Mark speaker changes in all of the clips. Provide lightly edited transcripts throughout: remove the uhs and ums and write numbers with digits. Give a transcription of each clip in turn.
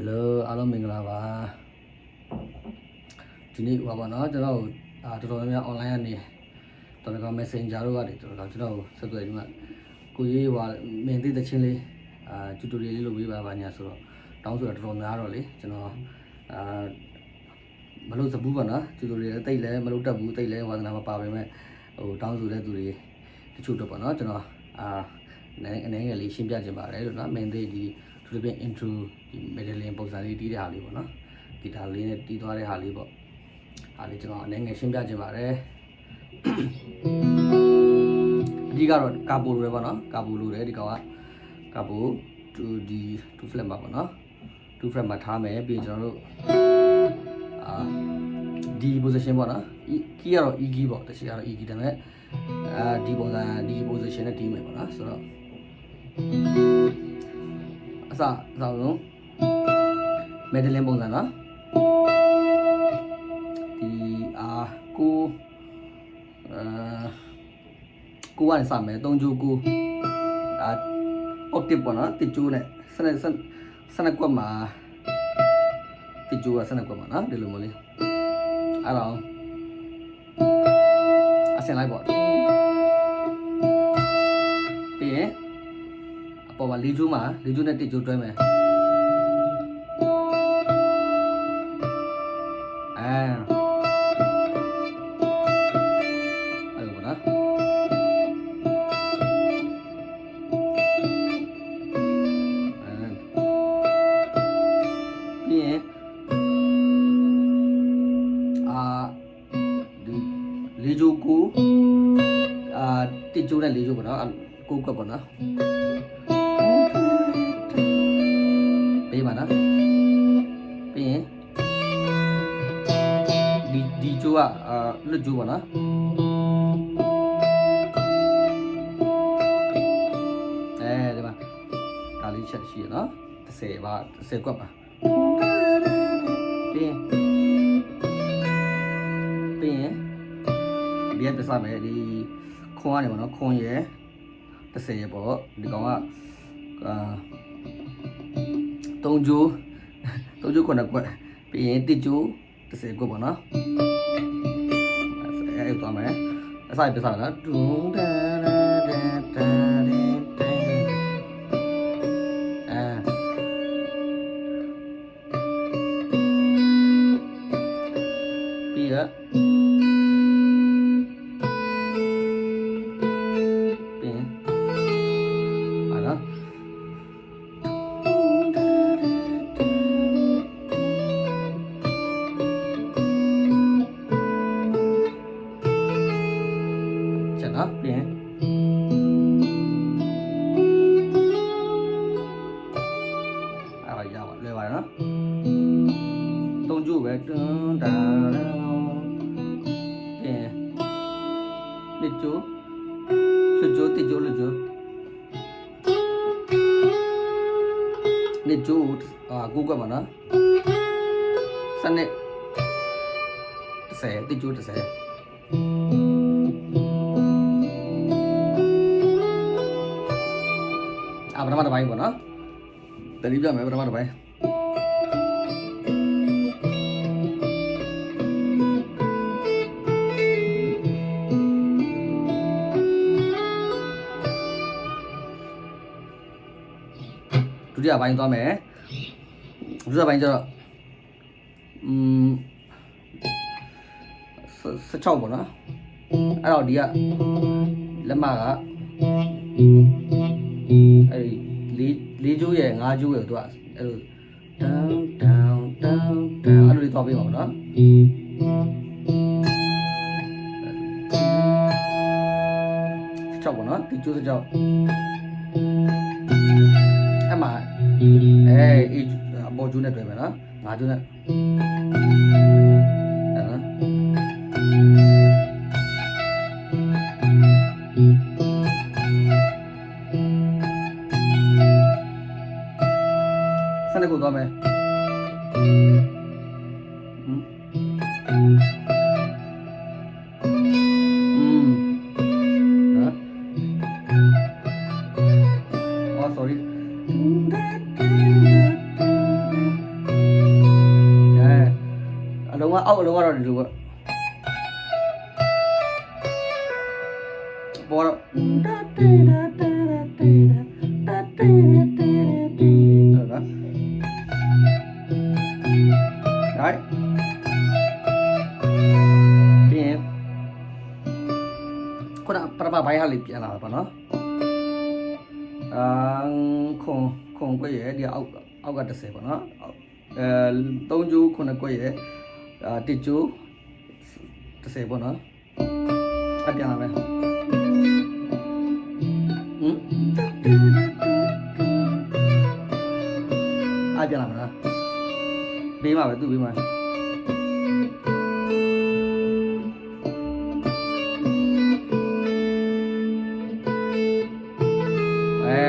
Speaker 1: Hello အားလုံးမင်္ဂလာပါဒီနေ့ဟောပါနော်ကျွန်တော်တော်တော်များများ online ကနေတော်တော် Messenger တို့ကနေတော်တော်ကျွန်တော်ဆက်သွယ်ဒီမှာကိုရေးဟောမင်းသိတဲ့ချင်းလေးtutorial လေးလုပ်ပေးပါညာဆိုတော့တောင်းဆိုတော့တော်တော်များတော့လေကျွန်တော်မလုပ်စဘူးပါနော် tutorial တိတ်လဲမလုပ်တတ်ဘူးတိတ်လဲဝါသနာမပါပဲမဲ့ဟိုတောင်းဆိုတဲ့သူတွေတချို့တော့ပါနော်ကျွန်တော်အနေငယ်လေးရှင်းပြခြင်းပါတယ်လို့နော်မင်းသိဒီသူတို့ပြင် intro ဒီ medallion ပုံစံလေးတီးတဲ့ဟာလေးပေါ့နော်ဂီတာလေးနဲ့တီးသွားတဲ့ဟာလေးပေါ့အားလေးကျွန်တော်အနေငယ်ရှင်းပြခြင်းပါတယ်အဓိကတော့ကာပိုလိုပဲပေါ့နော်ကာပိုလိုတယ်ဒီကောင်ကကာပို2 flat မှာပေါ့နော်2 flat မှာထားမယ်ပြီးကျွန်တော်တို့ဒီ position ပေါ့နော် key ကတော့ E key ပေါ့တချို့ကတော့ E key ဒါပေမဲ့ဒီပုံစံဒီ position နဲ့တီးမယ်ပေါ့နော်ဆိုတော့အစဆုံး medallion ပုံစံနော်ဒီကိုကနေစမယ်3ကြိုးကိုoctave ပေါ့နော်တစ်ကြိုးနဲ့စနကွက်မှာတစ်ကြိုးကစနကွက်မှာနော်ဒီလိုမျိုးလေးအဲ့တော့အဆင်လိုက်ပေါ့ပြီးရင်အပေါ်မှာ၄ကြိုးနဲ့တစ်ကြိုးတွဲမယ်လေးကြိုးကိုတစ်ကြိုးနဲ့လေးကြိုးပေါ့နော်ကိုကွက်ပေါ့နော်ပေးပါနော်ပြီးရင်ဒီကြိုးကလွတ်ကြိုးပေါ့နော်ဒီမှာဒါလေးချက်ရှိရနော်30ပါ30ကွက်ပါပြီးရင်ဒီကတစမယ်ဒီခွန်ကနေပေါ့နော်ခွန်ရယ်30ရယ်ပေါ့ဒီကောင်က3ကြိုး9ကွက်ပြီးရင်1ကြိုး30ကွက်ပေါ့နော်အဲ့သွားမယ်အစပြစားနော်ဒူးဒါပြီးရပြင်ရပါလွယ်ပါတယ်နော်3ကြိုးပဲတွန်းတာပြင်1ကြိုး1ကြိုး1ကြိုး2ကြိုး9ကွက်ပါနော်စနစ်30 1ကြိုး30ပထမတစ်ပိုင်းပေါ့နော်တတိပြမယ်ပထမတစ်ပိုင်းဒုတိယပိုင်းသွားမယ်ဒုတိယပိုင်းကျတော့16ပေါ့နော်အဲ့တော့ဒီကလက်မကအဲ့၄ကြိုးရယ်5ကြိုးရယ်သူကအဲ့လိုတောင်းအဲ့လိုလေးသွားပေးပါဦးနော်16ပေါ့နော်ဒီကြိုး16အဲ့မှာအပေါ်ကြိုးနဲ့တွေ့မယ်နော်5ကြိုးနဲ့စနစ်ကိုသွားမယ်sorry အောက်အလုံးကတော့ဒီလိုပေါ့ပေါ်တော့ဟုတ်နော် right ပြင်ခုနပရမဘိုင်းဟာလေးပြန်လာတာပေါ့နော်ခုံကွက်ရဲ့ဒီအောက်က30ပေါ့နော်3ကျိုး9ကွက်ရဲ့1ကျိုး30ပေါ့နော်အပြန်လာမယ်အပြန်လာမလားဘေးမှာပဲသူ့ဘေးမှာ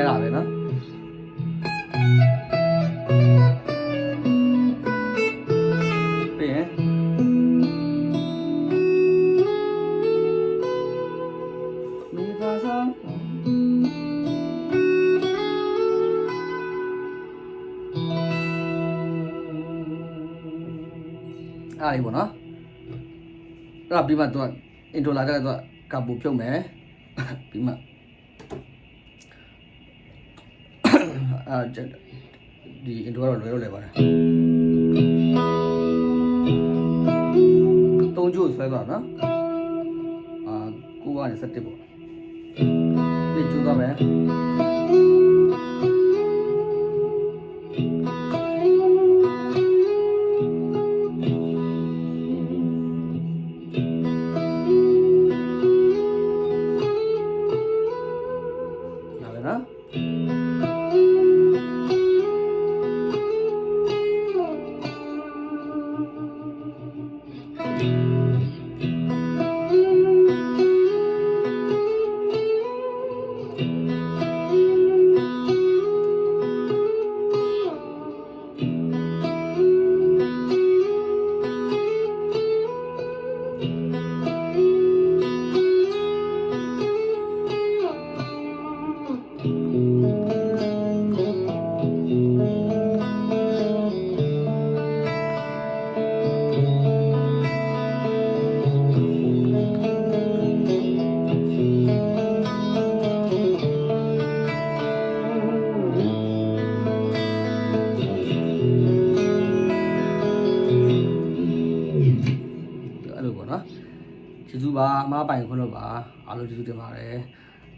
Speaker 1: လာပဲနော်ပြင်မိဖာဆောင်အားလေးပေါ့နော်အဲ့ဒါပြီးမှသူကအင်ထရိုလာကြတဲ့သူကပူဖြုတ်မယ်ပြီးမှဒီအင်ထရိုကတော့လွယ်တော့လဲပါတယ်3ကျိုးဆွဲသွားနော်9ကနေ17ပေါ့ဒီကျိုးသွားမယ်ကျေးဇူးပါအမားပိုင်ခွင့်လို့ပါအားလုံးကျေးဇူးတင်ပါတယ်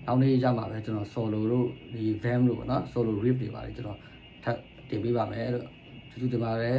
Speaker 1: နောက်နေ့ရမှာပဲကျွန်တော် solo တို့ဒီ van တို့ပေါ့နော် solo riff တွေပါတယ်ကျွန်တော်ထပ်တင်ပေးပါမယ်လို့ကျေးဇူးတင်ပါတယ်